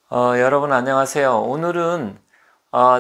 여러분 안녕하세요. 오늘은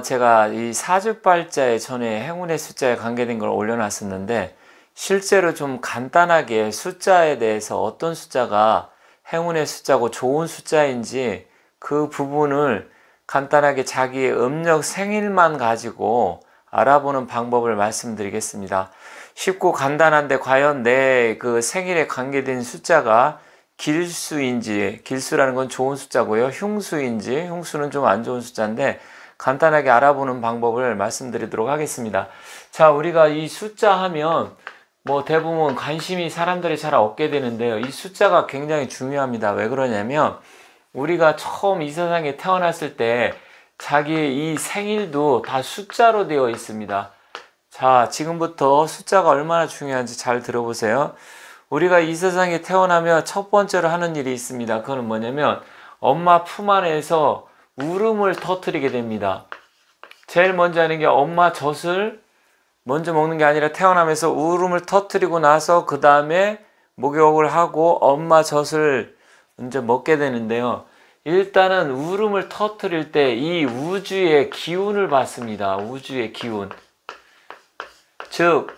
제가 이 사주팔자에 전에 행운의 숫자에 관계된 걸 올려놨었는데 실제로 좀 간단하게 숫자에 대해서 어떤 숫자가 행운의 숫자고 좋은 숫자인지 그 부분을 간단하게 자기의 음력 생일만 가지고 알아보는 방법을 말씀드리겠습니다. 쉽고 간단한데 과연 내 그 생일에 관계된 숫자가 길수인지, 길수라는 건 좋은 숫자고요. 흉수인지, 흉수는 좀 안 좋은 숫자인데 간단하게 알아보는 방법을 말씀드리도록 하겠습니다. 자, 우리가 이 숫자 하면 뭐 대부분 관심이 사람들이 잘 얻게 되는데요. 이 숫자가 굉장히 중요합니다. 왜 그러냐면 우리가 처음 이 세상에 태어났을 때 자기의 이 생일도 다 숫자로 되어 있습니다. 자, 지금부터 숫자가 얼마나 중요한지 잘 들어보세요. 우리가 이 세상에 태어나면 첫 번째로 하는 일이 있습니다. 그거는 뭐냐면 엄마 품 안에서 울음을 터뜨리게 됩니다. 제일 먼저 하는 게 엄마 젖을 먼저 먹는 게 아니라 태어나면서 울음을 터뜨리고 나서 그 다음에 목욕을 하고 엄마 젖을 이제 먹게 되는데요. 일단은 울음을 터뜨릴 때 이 우주의 기운을 받습니다. 우주의 기운. 즉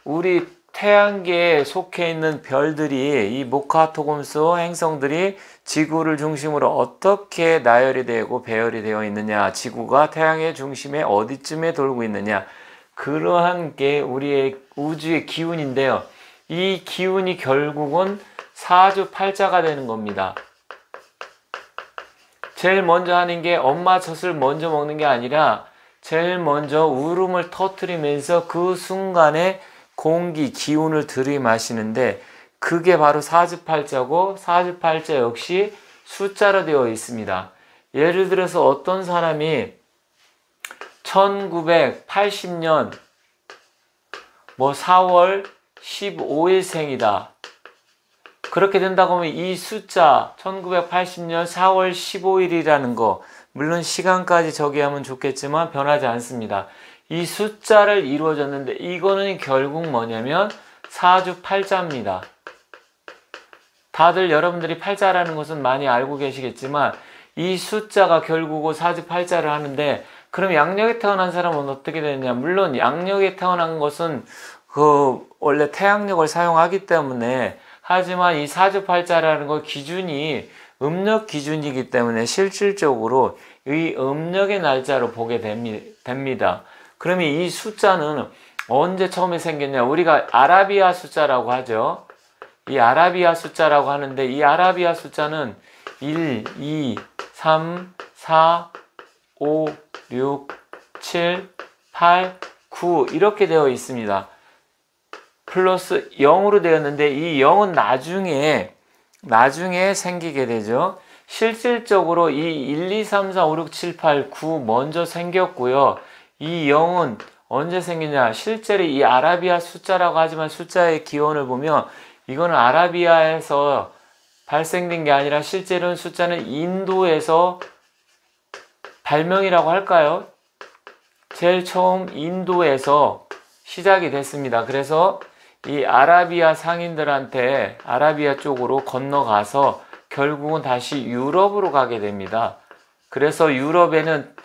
우리 태양계에 속해 있는 별들이 이 모카토금수 행성들이 지구를 중심으로 어떻게 나열이 되고 배열이 되어 있느냐, 지구가 태양의 중심에 어디쯤에 돌고 있느냐, 그러한 게 우리의 우주의 기운인데요. 이 기운이 결국은 사주팔자가 되는 겁니다. 제일 먼저 하는 게 엄마 젖을 먼저 먹는 게 아니라 제일 먼저 울음을 터뜨리면서 그 순간에 공기, 기운을 들이마시는데 그게 바로 사주팔자고 사주팔자 역시 숫자로 되어 있습니다. 예를 들어서 어떤 사람이 1980년 4월 15일 생이다. 그렇게 된다고 하면 이 숫자 1980년 4월 15일이라는 거 물론 시간까지 저기하면 좋겠지만 변하지 않습니다. 이 숫자를 이루어졌는데 이거는 결국 뭐냐면 사주팔자입니다. 다들 여러분들이 팔자라는 것은 많이 알고 계시겠지만 이 숫자가 결국은 사주팔자를 하는데 그럼 양력에 태어난 사람은 어떻게 되느냐? 물론 양력에 태어난 것은 원래 태양력을 사용하기 때문에 하지만 이 사주팔자라는 거 기준이 음력 기준이기 때문에 실질적으로 이 음력의 날짜로 보게 됩니다. 그러면 이 숫자는 언제 처음에 생겼냐? 우리가 아라비아 숫자라고 하죠. 이 아라비아 숫자라고 하는데 이 아라비아 숫자는 1, 2, 3, 4, 5, 6, 7, 8, 9 이렇게 되어 있습니다. 플러스 0으로 되었는데 이 0은 나중에 생기게 되죠. 실질적으로 이 1, 2, 3, 4, 5, 6, 7, 8, 9 먼저 생겼고요. 이 0은 언제 생기냐? 실제로 이 아라비아 숫자라고 하지만 숫자의 기원을 보면 이거는 아라비아에서 발생된 게 아니라 실제로는 숫자는 인도에서 발명이라고 할까요? 제일 처음 인도에서 시작이 됐습니다. 그래서 이 아라비아 상인들한테 아라비아 쪽으로 건너가서 결국은 다시 유럽으로 가게 됩니다. 그래서 유럽에는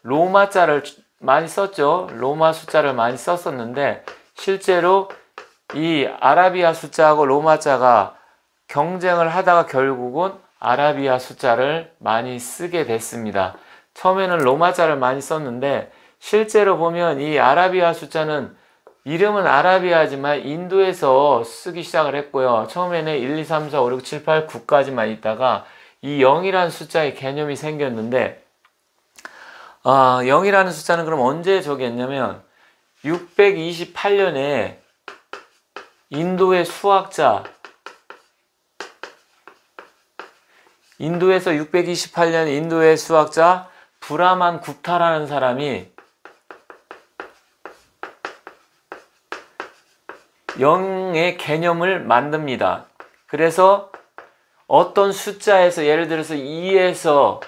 로마자를 많이 썼죠. 로마 숫자를 많이 썼었는데 실제로 이 아라비아 숫자하고 로마자가 경쟁을 하다가 결국은 아라비아 숫자를 많이 쓰게 됐습니다. 처음에는 로마자를 많이 썼는데 실제로 보면 이 아라비아 숫자는 이름은 아라비아지만 인도에서 쓰기 시작을 했고요. 처음에는 1, 2, 3, 4, 5, 6, 7, 8, 9까지만 있다가 이 0이라는 숫자의 개념이 생겼는데 0이라는 숫자는 그럼 언제 저기 했냐면 628년에 인도의 수학자 인도에서 628년 인도의 수학자 브라만 굽타라는 사람이 0의 개념을 만듭니다. 그래서 어떤 숫자에서 예를 들어서 2에서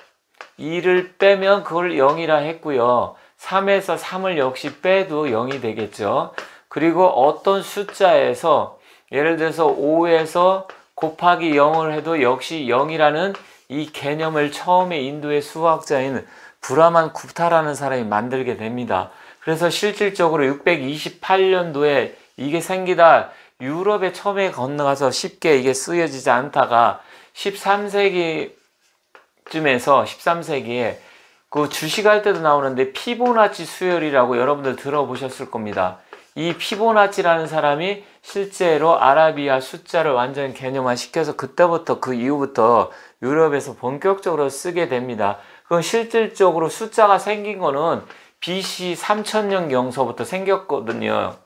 2를 빼면 그걸 0이라 했고요. 3에서 3을 역시 빼도 0이 되겠죠. 그리고 어떤 숫자에서 예를 들어서 5에서 곱하기 0을 해도 역시 0이라는 이 개념을 처음에 인도의 수학자인 브라만 굽타라는 사람이 만들게 됩니다. 그래서 실질적으로 628년도에 이게 생기다 유럽에 처음에 건너가서 쉽게 이게 쓰여지지 않다가 13세기에 그 주식할 때도 나오는데 피보나치 수열이라고 여러분들 들어보셨을 겁니다. 이 피보나치라는 사람이 실제로 아라비아 숫자를 완전 개념화 시켜서 그때부터 그 이후부터 유럽에서 본격적으로 쓰게 됩니다. 그럼 실질적으로 숫자가 생긴 거는 BC 3000년경서부터 생겼거든요.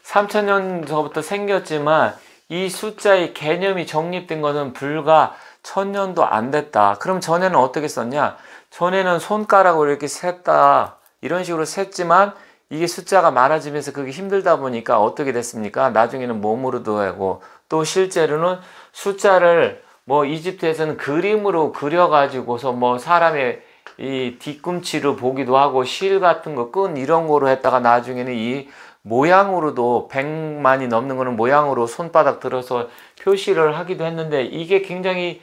3000년서부터 생겼지만 이 숫자의 개념이 정립된 것은 불과 1000년도 안 됐다. 그럼 전에는 어떻게 썼냐? 전에는 손가락으로 이렇게 셌다. 이런 식으로 셌지만 이게 숫자가 많아지면서 그게 힘들다 보니까 어떻게 됐습니까? 나중에는 몸으로도 하고 또 실제로는 숫자를 뭐 이집트에서는 그림으로 그려가지고서 뭐 사람의 이 뒤꿈치로 보기도 하고 실 같은 거 끈 이런 거로 했다가 나중에는 이 모양으로도 100만이 넘는 거는 모양으로 손바닥 들어서 표시를 하기도 했는데 이게 굉장히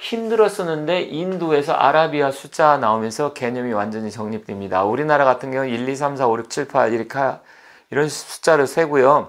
힘들었었는데 인도에서 아라비아 숫자가 나오면서 개념이 완전히 정립됩니다. 우리나라 같은 경우는 1, 2, 3, 4, 5, 6, 7, 8 이렇게 이런 숫자를 세고요.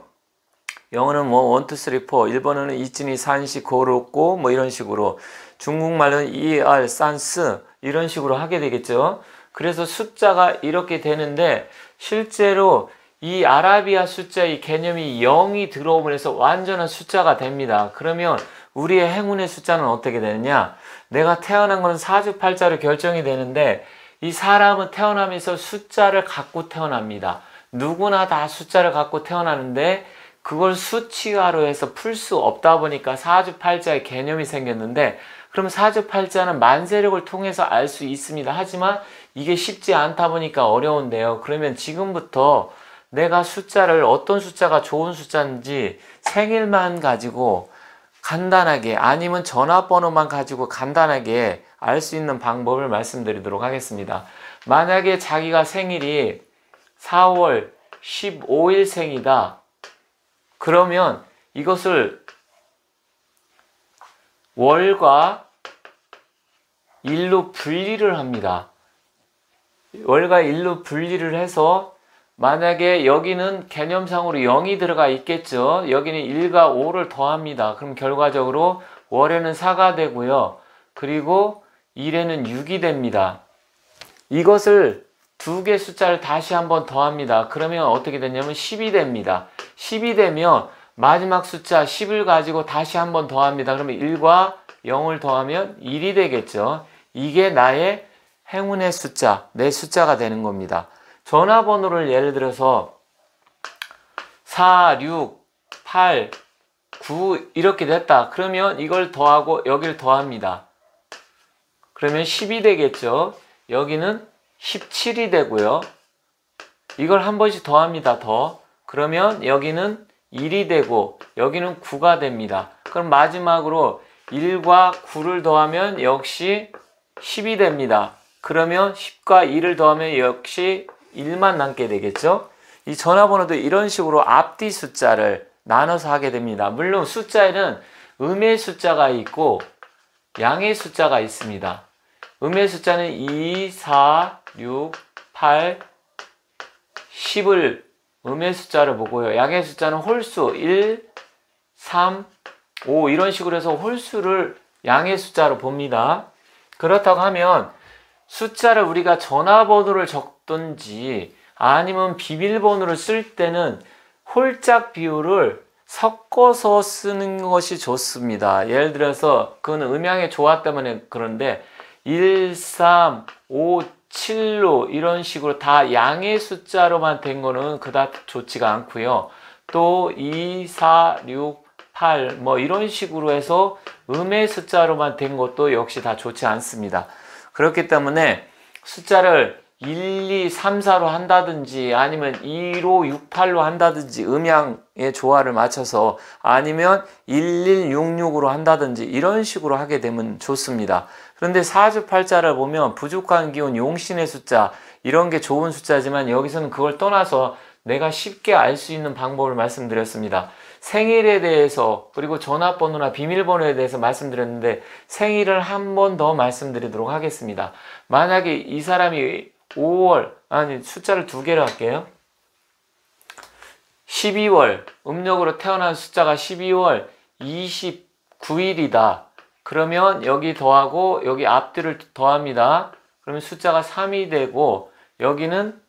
영어는 뭐 1, 2, 3, 4, 일본어는 이치니, 산시, 고로꼬 뭐 이런 식으로 중국말은 이알, 산스 이런 식으로 하게 되겠죠. 그래서 숫자가 이렇게 되는데 실제로 이 아라비아 숫자의 개념이 0이 들어오면서 완전한 숫자가 됩니다. 그러면 우리의 행운의 숫자는 어떻게 되느냐? 내가 태어난 거는 사주팔자로 결정이 되는데 이 사람은 태어나면서 숫자를 갖고 태어납니다. 누구나 다 숫자를 갖고 태어나는데 그걸 수치화로 해서 풀 수 없다 보니까 사주팔자의 개념이 생겼는데 그럼 사주팔자는 만세력을 통해서 알 수 있습니다. 하지만 이게 쉽지 않다 보니까 어려운데요. 그러면 지금부터 내가 숫자를 어떤 숫자가 좋은 숫자인지 생일만 가지고 간단하게 아니면 전화번호만 가지고 간단하게 알 수 있는 방법을 말씀드리도록 하겠습니다. 만약에 자기가 생일이 4월 15일 생이다. 그러면 이것을 월과 일로 분리를 합니다. 월과 일로 분리를 해서 만약에 여기는 개념상으로 0이 들어가 있겠죠. 여기는 1과 5를 더합니다. 그럼 결과적으로 월에는 4가 되고요. 그리고 일에는 6이 됩니다. 이것을 두 개 숫자를 다시 한번 더합니다. 그러면 어떻게 되냐면 10이 됩니다. 10이 되면 마지막 숫자 10을 가지고 다시 한번 더합니다. 그러면 1과 0을 더하면 1이 되겠죠. 이게 나의 행운의 숫자, 내 숫자가 되는 겁니다. 전화번호를 예를 들어서 4, 6, 8, 9 이렇게 됐다. 그러면 이걸 더하고 여기를 더합니다. 그러면 10이 되겠죠. 여기는 17이 되고요. 이걸 한 번씩 더합니다. 더. 그러면 여기는 1이 되고 여기는 9가 됩니다. 그럼 마지막으로 1과 9를 더하면 역시 10이 됩니다. 그러면 10과 2를 더하면 역시 1만 남게 되겠죠. 이 전화번호도 이런 식으로 앞뒤 숫자를 나눠서 하게 됩니다. 물론 숫자에는 음의 숫자가 있고 양의 숫자가 있습니다. 음의 숫자는 2, 4, 6, 8, 10을 음의 숫자를 보고요. 양의 숫자는 홀수 1, 3, 5 이런 식으로 해서 홀수를 양의 숫자로 봅니다. 그렇다고 하면 숫자를 우리가 전화번호를 적든지 아니면 비밀번호를 쓸 때는 홀짝 비율을 섞어서 쓰는 것이 좋습니다. 예를 들어서 그건 음양의 조화 때문에 그런데 1, 3, 5, 7로 이런 식으로 다 양의 숫자로만 된 거는 그다지 좋지가 않고요. 또 2, 4, 6, 8 뭐 이런 식으로 해서 음의 숫자로만 된 것도 역시 다 좋지 않습니다. 그렇기 때문에 숫자를 1, 2, 3, 4로 한다든지 아니면 2로 6, 8로 한다든지 음양의 조화를 맞춰서 아니면 1, 1, 6, 6으로 한다든지 이런 식으로 하게 되면 좋습니다. 그런데 사주팔자를 보면 부족한 기운, 용신의 숫자 이런 게 좋은 숫자지만 여기서는 그걸 떠나서 내가 쉽게 알 수 있는 방법을 말씀드렸습니다. 생일에 대해서 그리고 전화번호나 비밀번호에 대해서 말씀드렸는데 생일을 한 번 더 말씀드리도록 하겠습니다. 만약에 이 사람이 5월, 아니 숫자를 두 개로 할게요. 12월, 음력으로 태어난 숫자가 12월 29일이다. 그러면 여기 더하고 여기 앞뒤를 더합니다. 그러면 숫자가 3이 되고 여기는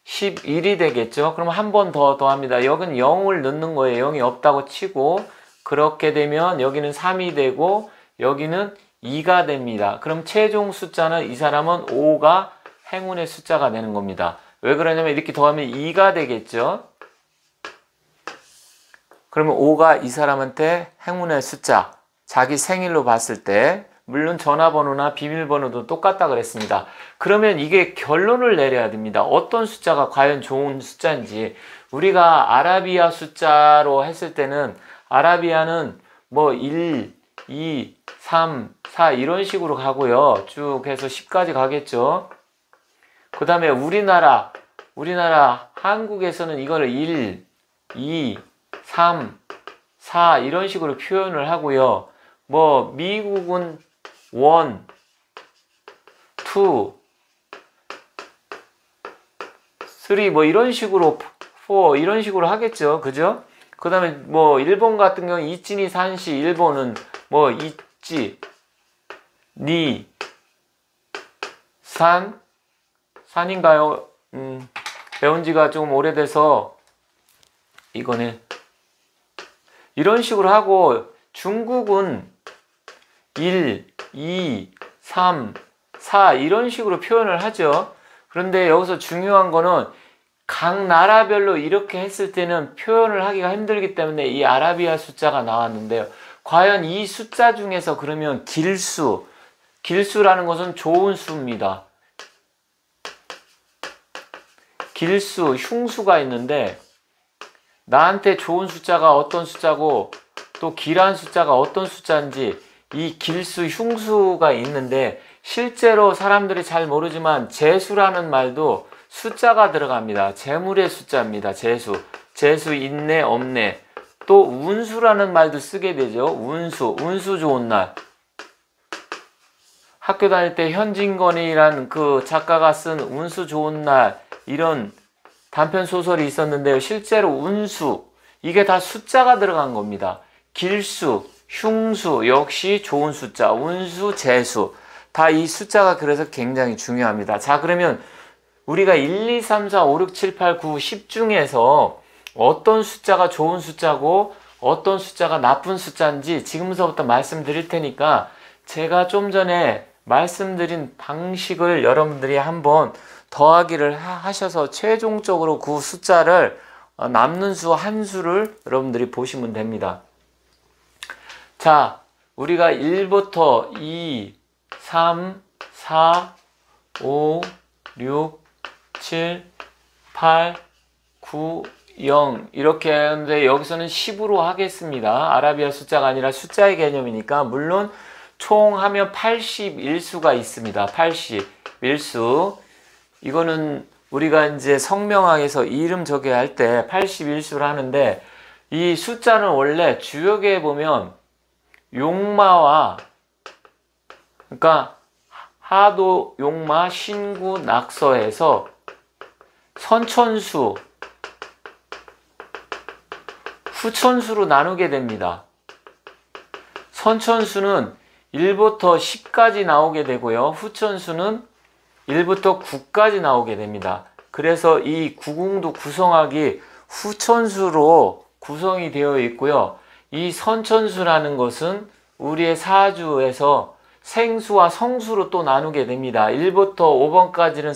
11이 되겠죠. 그럼 한 번 더 더합니다. 여기는 0을 넣는 거예요. 0이 없다고 치고 그렇게 되면 여기는 3이 되고 여기는 2가 됩니다. 그럼 최종 숫자는 이 사람은 5가 행운의 숫자가 되는 겁니다. 왜 그러냐면 이렇게 더하면 2가 되겠죠. 그러면 5가 이 사람한테 행운의 숫자, 자기 생일로 봤을 때 물론 전화번호나 비밀번호도 똑같다 그랬습니다. 그러면 이게 결론을 내려야 됩니다. 어떤 숫자가 과연 좋은 숫자인지. 우리가 아라비아 숫자로 했을 때는 아라비아는 뭐 1, 2, 3, 4 이런 식으로 가고요. 쭉 해서 10까지 가겠죠. 그 다음에 우리나라 한국에서는 이거를 1, 2, 3, 4 이런 식으로 표현을 하고요. 뭐 미국은 1, 2, 3 뭐 이런 식으로 4 이런 식으로 하겠죠. 그죠? 그 다음에 뭐 일본 같은 경우 이치니 산시 일본은 뭐 이치 니 산인가요? 배운 지가 좀 오래돼서 이거는 이런 식으로 하고 중국은 1, 2, 3, 4 이런 식으로 표현을 하죠. 그런데 여기서 중요한 거는 각 나라별로 이렇게 했을 때는 표현을 하기가 힘들기 때문에 이 아라비아 숫자가 나왔는데요. 과연 이 숫자 중에서 그러면 길수라는 것은 좋은 수입니다. 길수, 흉수가 있는데 나한테 좋은 숫자가 어떤 숫자고 또 길한 숫자가 어떤 숫자인지 이 길수, 흉수가 있는데 실제로 사람들이 잘 모르지만 재수라는 말도 숫자가 들어갑니다. 재물의 숫자입니다. 재수 있네 없네. 또 운수라는 말도 쓰게 되죠. 운수 좋은 날. 학교 다닐 때 현진건이라는 그 작가가 쓴 운수 좋은 날 이런 단편 소설이 있었는데요. 실제로 운수 이게 다 숫자가 들어간 겁니다. 길수, 흉수 역시 좋은 숫자, 운수, 재수 다 이 숫자가 그래서 굉장히 중요합니다. 자, 그러면 우리가 1, 2, 3, 4, 5, 6, 7, 8, 9, 10 중에서 어떤 숫자가 좋은 숫자고 어떤 숫자가 나쁜 숫자인지 지금서부터 말씀드릴 테니까 제가 좀 전에 말씀드린 방식을 여러분들이 한번 더하기를 하셔서 최종적으로 그 숫자를 남는 수 한 수를 여러분들이 보시면 됩니다. 자, 우리가 1부터 2, 3, 4, 5, 6, 7, 8, 9, 0 이렇게 하는데 여기서는 10으로 하겠습니다. 아라비아 숫자가 아니라 숫자의 개념이니까 물론 총 하면 81수가 있습니다. 81수. 이거는 우리가 이제 성명학에서 이름 저기할 때 81수를 하는데 이 숫자는 원래 주역에 보면 용마와 그러니까 하도, 용마, 신구, 낙서에서 선천수, 후천수로 나누게 됩니다. 선천수는 1부터 10까지 나오게 되고요. 후천수는 1부터 9까지 나오게 됩니다. 그래서 이 구궁도 구성학이 후천수로 구성이 되어 있고요. 이 선천수라는 것은 우리의 사주에서 생수와 성수로 또 나누게 됩니다. 1부터 5번까지는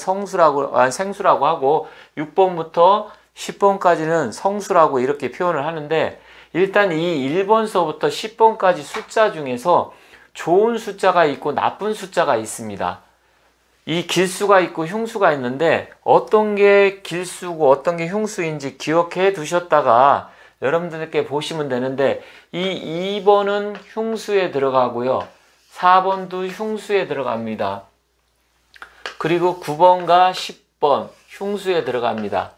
생수라고 하고 6번부터 10번까지는 성수라고 이렇게 표현을 하는데 일단 이 1번서부터 10번까지 숫자 중에서 좋은 숫자가 있고 나쁜 숫자가 있습니다. 이 길수가 있고 흉수가 있는데 어떤 게 길수고 어떤 게 흉수인지 기억해 두셨다가 여러분들께 보시면 되는데 이 2번은 흉수에 들어가고요. 4번도 흉수에 들어갑니다. 그리고 9번과 10번 흉수에 들어갑니다.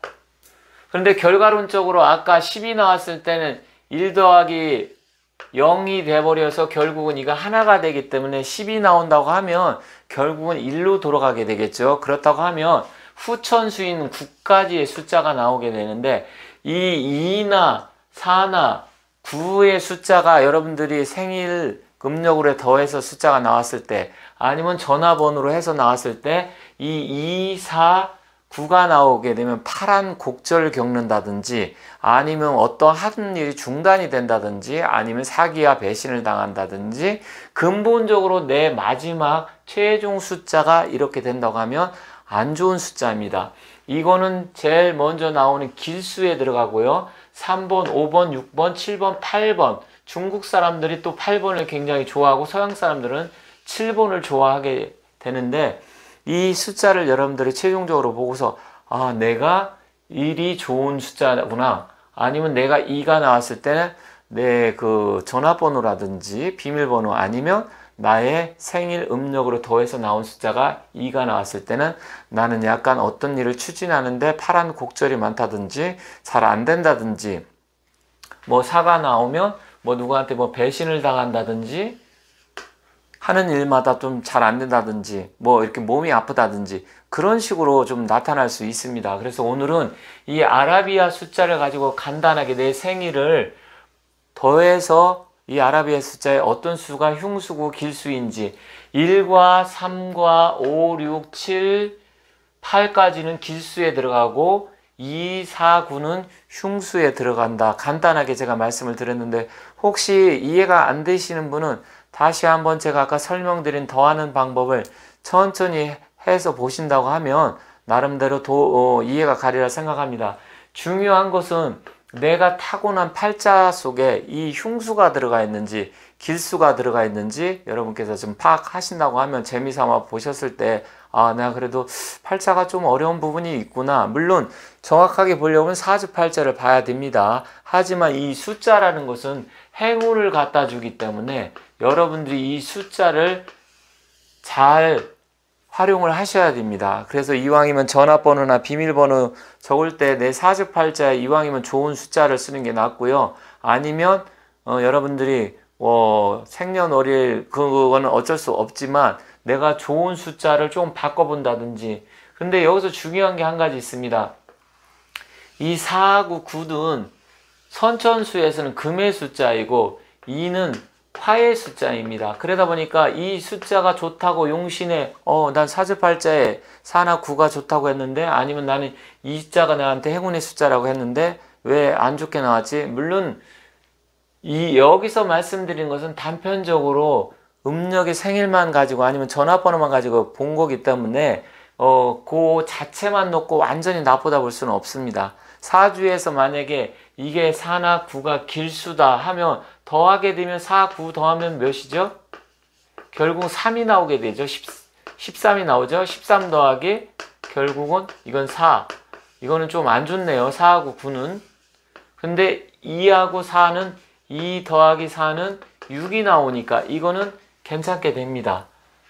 그런데 결과론적으로 아까 10이 나왔을 때는 1 더하기 0이 돼버려서 결국은 이거 하나가 되기 때문에 10이 나온다고 하면 결국은 1로 돌아가게 되겠죠. 그렇다고 하면 후천수인 9까지의 숫자가 나오게 되는데 이 2나 4나 9의 숫자가 여러분들이 생일 음력으로 더해서 숫자가 나왔을 때 아니면 전화번호로 해서 나왔을 때 이 2, 4, 9가 나오게 되면 파란 곡절을 겪는다든지 아니면 어떤 한 일이 중단이 된다든지 아니면 사기와 배신을 당한다든지 근본적으로 내 마지막 최종 숫자가 이렇게 된다고 하면 안 좋은 숫자입니다. 이거는 제일 먼저 나오는 길수에 들어가고요. 3번, 5번, 6번, 7번, 8번 중국 사람들이 또 8번을 굉장히 좋아하고 서양 사람들은 7번을 좋아하게 되는데 이 숫자를 여러분들이 최종적으로 보고서 아 내가 1이 좋은 숫자구나 아니면 내가 2가 나왔을 때는 내 그 전화번호라든지 비밀번호 아니면 나의 생일 음력으로 더해서 나온 숫자가 2가 나왔을 때는 나는 약간 어떤 일을 추진하는데 파란 곡절이 많다든지 잘 안 된다든지 뭐 4가 나오면 뭐 누구한테 뭐 배신을 당한다든지 하는 일마다 좀 잘 안 된다든지 뭐 이렇게 몸이 아프다든지 그런 식으로 좀 나타날 수 있습니다. 그래서 오늘은 이 아라비아 숫자를 가지고 간단하게 내 생일을 더해서 이 아라비아 숫자에 어떤 수가 흉수고 길수인지 1과 3과 5, 6, 7, 8까지는 길수에 들어가고 2, 4, 9는 흉수에 들어간다. 간단하게 제가 말씀을 드렸는데 혹시 이해가 안 되시는 분은 다시 한번 제가 아까 설명드린 더하는 방법을 천천히 해서 보신다고 하면 나름대로 이해가 가리라 생각합니다. 중요한 것은 내가 타고난 팔자 속에 이 흉수가 들어가 있는지 길수가 들어가 있는지 여러분께서 좀 파악하신다고 하면 재미삼아 보셨을 때 아, 내가 그래도 팔자가 좀 어려운 부분이 있구나. 물론 정확하게 보려면 사주팔자를 봐야 됩니다. 하지만 이 숫자라는 것은 행운을 갖다 주기 때문에 여러분들이 이 숫자를 잘 활용을 하셔야 됩니다. 그래서 이왕이면 전화번호나 비밀번호 적을 때 내 사주팔자에 이왕이면 좋은 숫자를 쓰는 게 낫고요. 아니면 여러분들이 생년월일 그거는 어쩔 수 없지만 내가 좋은 숫자를 좀 바꿔본다든지. 근데 여기서 중요한 게 한 가지 있습니다. 이 4하고 9는 선천수에서는 금의 숫자이고 2는 화의 숫자입니다. 그러다 보니까 이 숫자가 좋다고 용신에 난 사주팔자에 4나 9가 좋다고 했는데 아니면 나는 이 숫자가 나한테 행운의 숫자라고 했는데 왜 안 좋게 나왔지? 물론 여기서 말씀드린 것은 단편적으로 음력의 생일만 가지고 아니면 전화번호만 가지고 본 거기 때문에 그 자체만 놓고 완전히 나쁘다 볼 수는 없습니다. 사주에서 만약에 이게 4나 9가 길수다 하면 더하게 되면 4, 9 더하면 몇이죠? 결국 3이 나오게 되죠. 13이 나오죠. 13 더하기 결국은 이건 4. 이거는 좀 안 좋네요. 4하고 9는. 근데 2하고 4는 2 더하기 4는 6이 나오니까 이거는 괜찮게 됩니다.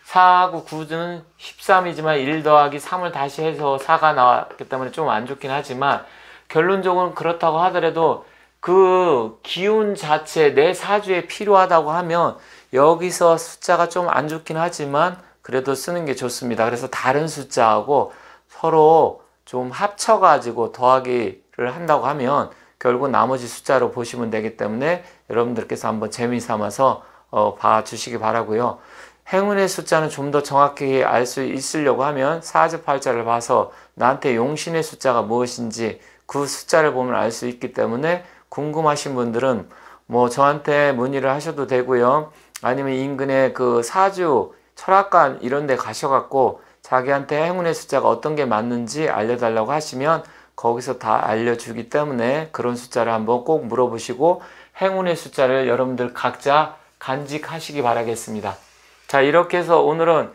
4하고 9는 13이지만 1 더하기 3을 다시 해서 4가 나왔기 때문에 좀 안 좋긴 하지만 결론적으로 그렇다고 하더라도 그 기운 자체 내 사주에 필요하다고 하면 여기서 숫자가 좀 안 좋긴 하지만 그래도 쓰는 게 좋습니다. 그래서 다른 숫자하고 서로 좀 합쳐가지고 더하기를 한다고 하면 결국 나머지 숫자로 보시면 되기 때문에 여러분들께서 한번 재미삼아서 봐주시기 바라고요. 행운의 숫자는 좀 더 정확히 알 수 있으려고 하면 사주팔자를 봐서 나한테 용신의 숫자가 무엇인지 그 숫자를 보면 알 수 있기 때문에 궁금하신 분들은 뭐 저한테 문의를 하셔도 되고요. 아니면 인근에 그 사주 철학관 이런 데 가셔갖고 자기한테 행운의 숫자가 어떤 게 맞는지 알려달라고 하시면 거기서 다 알려주기 때문에 그런 숫자를 한번 꼭 물어보시고 행운의 숫자를 여러분들 각자 간직하시기 바라겠습니다. 자, 이렇게 해서 오늘은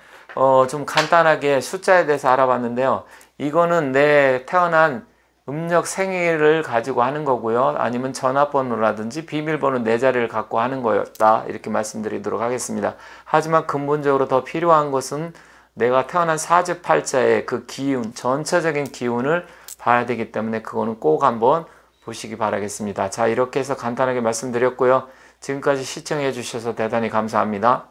좀 간단하게 숫자에 대해서 알아봤는데요. 이거는 내 태어난 음력 생일을 가지고 하는 거고요. 아니면 전화번호라든지 비밀번호 4자리를 갖고 하는 거였다. 이렇게 말씀드리도록 하겠습니다. 하지만 근본적으로 더 필요한 것은 내가 태어난 사주팔자의 그 기운, 전체적인 기운을 봐야 되기 때문에 그거는 꼭 한번 보시기 바라겠습니다. 자, 이렇게 해서 간단하게 말씀드렸고요. 지금까지 시청해 주셔서 대단히 감사합니다.